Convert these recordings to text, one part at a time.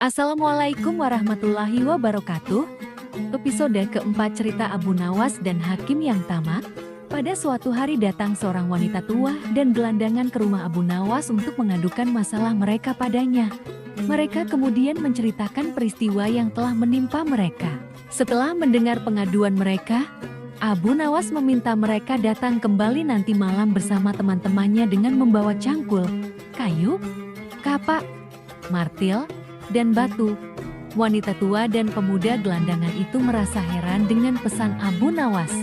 Assalamualaikum warahmatullahi wabarakatuh. Episode keempat cerita Abu Nawas dan Hakim yang tamak. Pada suatu hari datang seorang wanita tua dan gelandangan ke rumah Abu Nawas untuk mengadukan masalah mereka padanya. Mereka kemudian menceritakan peristiwa yang telah menimpa mereka. Setelah mendengar pengaduan mereka, Abu Nawas meminta mereka datang kembali nanti malam bersama teman-temannya dengan membawa cangkul, kayu, kapak, martil, dan batu. Wanita tua dan pemuda gelandangan itu merasa heran dengan pesan Abu Nawas.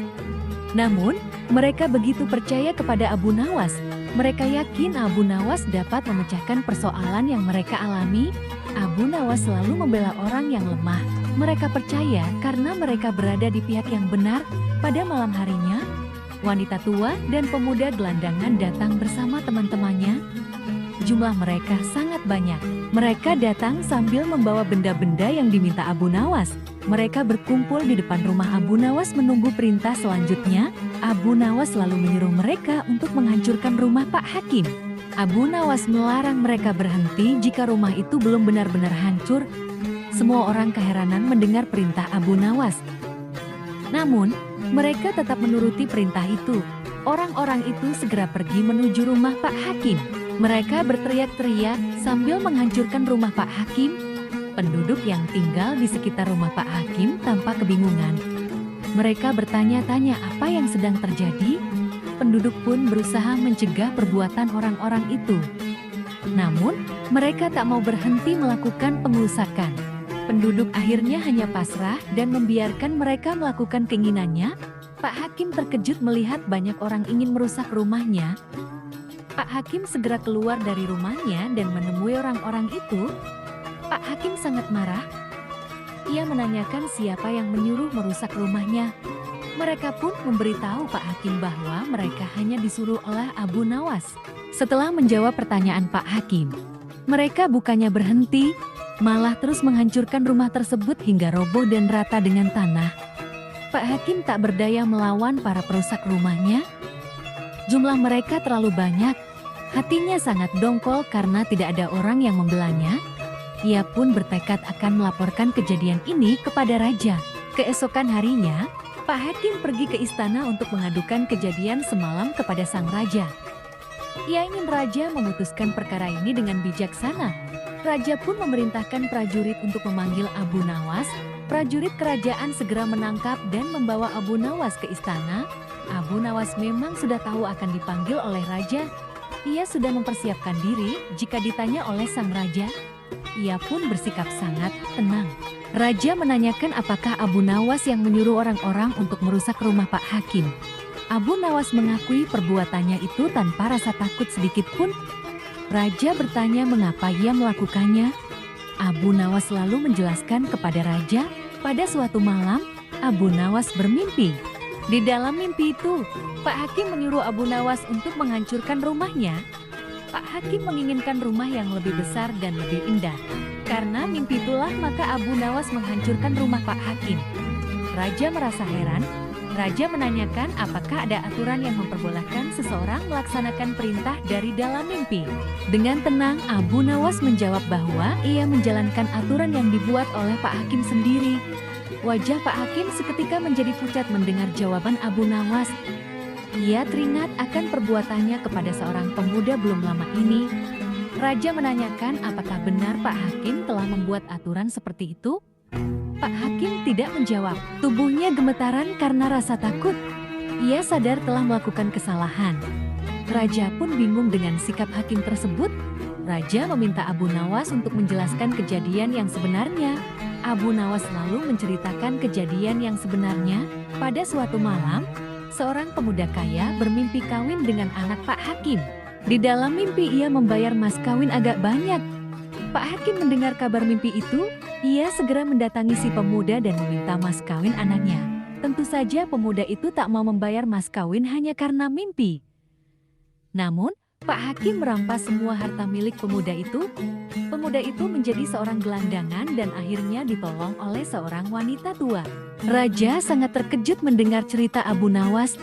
Namun, mereka begitu percaya kepada Abu Nawas. Mereka yakin Abu Nawas dapat memecahkan persoalan yang mereka alami. Abu Nawas selalu membela orang yang lemah. Mereka percaya karena mereka berada di pihak yang benar. Pada malam harinya, wanita tua dan pemuda gelandangan datang bersama teman-temannya. Jumlah mereka sangat banyak. Mereka datang sambil membawa benda-benda yang diminta Abu Nawas. Mereka berkumpul di depan rumah Abu Nawas menunggu perintah selanjutnya. Abu Nawas lalu menyuruh mereka untuk menghancurkan rumah Pak Hakim. Abu Nawas melarang mereka berhenti jika rumah itu belum benar-benar hancur. Semua orang keheranan mendengar perintah Abu Nawas. Namun, mereka tetap menuruti perintah itu. Orang-orang itu segera pergi menuju rumah Pak Hakim. Mereka berteriak-teriak sambil menghancurkan rumah Pak Hakim. Penduduk yang tinggal di sekitar rumah Pak Hakim tampak kebingungan. Mereka bertanya-tanya apa yang sedang terjadi. Penduduk pun berusaha mencegah perbuatan orang-orang itu. Namun, mereka tak mau berhenti melakukan pengerusakan. Penduduk akhirnya hanya pasrah dan membiarkan mereka melakukan keinginannya. Pak Hakim terkejut melihat banyak orang ingin merusak rumahnya. Pak Hakim segera keluar dari rumahnya dan menemui orang-orang itu. Pak Hakim sangat marah. Ia menanyakan siapa yang menyuruh merusak rumahnya. Mereka pun memberitahu Pak Hakim bahwa mereka hanya disuruh oleh Abu Nawas. Setelah menjawab pertanyaan Pak Hakim, mereka bukannya berhenti, malah terus menghancurkan rumah tersebut hingga roboh dan rata dengan tanah. Pak Hakim tak berdaya melawan para perusak rumahnya. Jumlah mereka terlalu banyak. Hatinya sangat dongkol karena tidak ada orang yang membelanya. Ia pun bertekad akan melaporkan kejadian ini kepada raja. Keesokan harinya, Pak Hakim pergi ke istana untuk mengadukan kejadian semalam kepada sang raja. Ia ingin raja memutuskan perkara ini dengan bijaksana. Raja pun memerintahkan prajurit untuk memanggil Abu Nawas. Prajurit kerajaan segera menangkap dan membawa Abu Nawas ke istana. Abu Nawas memang sudah tahu akan dipanggil oleh raja. Ia sudah mempersiapkan diri jika ditanya oleh sang raja. Ia pun bersikap sangat tenang. Raja menanyakan apakah Abu Nawas yang menyuruh orang-orang untuk merusak rumah Pak Hakim. Abu Nawas mengakui perbuatannya itu tanpa rasa takut sedikit pun. Raja bertanya mengapa ia melakukannya. Abu Nawas lalu menjelaskan kepada raja, pada suatu malam, Abu Nawas bermimpi. Di dalam mimpi itu, Pak Hakim menyuruh Abu Nawas untuk menghancurkan rumahnya. Pak Hakim menginginkan rumah yang lebih besar dan lebih indah. Karena mimpi itulah maka Abu Nawas menghancurkan rumah Pak Hakim. Raja merasa heran. Raja menanyakan apakah ada aturan yang memperbolehkan seseorang melaksanakan perintah dari dalam mimpi. Dengan tenang, Abu Nawas menjawab bahwa ia menjalankan aturan yang dibuat oleh Pak Hakim sendiri. Wajah Pak Hakim seketika menjadi pucat mendengar jawaban Abu Nawas. Ia teringat akan perbuatannya kepada seorang pemuda belum lama ini. Raja menanyakan apakah benar Pak Hakim telah membuat aturan seperti itu. Pak Hakim tidak menjawab. Tubuhnya gemetaran karena rasa takut. Ia sadar telah melakukan kesalahan. Raja pun bingung dengan sikap Hakim tersebut. Raja meminta Abu Nawas untuk menjelaskan kejadian yang sebenarnya. Abu Nawas lalu menceritakan kejadian yang sebenarnya. Pada suatu malam, seorang pemuda kaya bermimpi kawin dengan anak Pak Hakim. Di dalam mimpi ia membayar mas kawin agak banyak. Pak Hakim mendengar kabar mimpi itu, ia segera mendatangi si pemuda dan meminta mas kawin anaknya. Tentu saja pemuda itu tak mau membayar mas kawin hanya karena mimpi. Namun, Pak Hakim merampas semua harta milik pemuda itu. Pemuda itu menjadi seorang gelandangan dan akhirnya ditolong oleh seorang wanita tua. Raja sangat terkejut mendengar cerita Abu Nawas.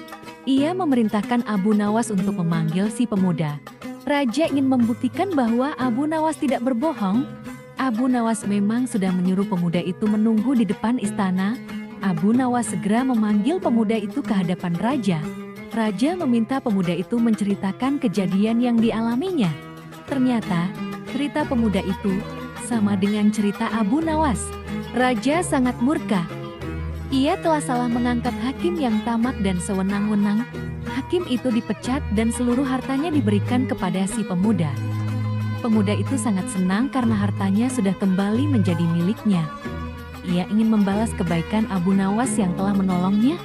Ia memerintahkan Abu Nawas untuk memanggil si pemuda. Raja ingin membuktikan bahwa Abu Nawas tidak berbohong. Abu Nawas memang sudah menyuruh pemuda itu menunggu di depan istana. Abu Nawas segera memanggil pemuda itu ke hadapan raja. Raja meminta pemuda itu menceritakan kejadian yang dialaminya. Ternyata, cerita pemuda itu sama dengan cerita Abu Nawas. Raja sangat murka. Ia telah salah mengangkat hakim yang tamak dan sewenang-wenang. Hakim itu dipecat dan seluruh hartanya diberikan kepada si pemuda. Pemuda itu sangat senang karena hartanya sudah kembali menjadi miliknya. Ia ingin membalas kebaikan Abu Nawas yang telah menolongnya.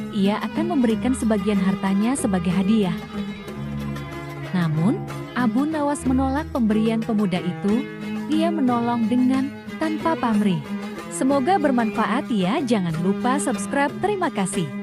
Ia akan memberikan sebagian hartanya sebagai hadiah. Namun, Abu Nawas menolak pemberian pemuda itu. Ia menolong dengan tanpa pamrih. Semoga bermanfaat ya, jangan lupa subscribe. Terima kasih.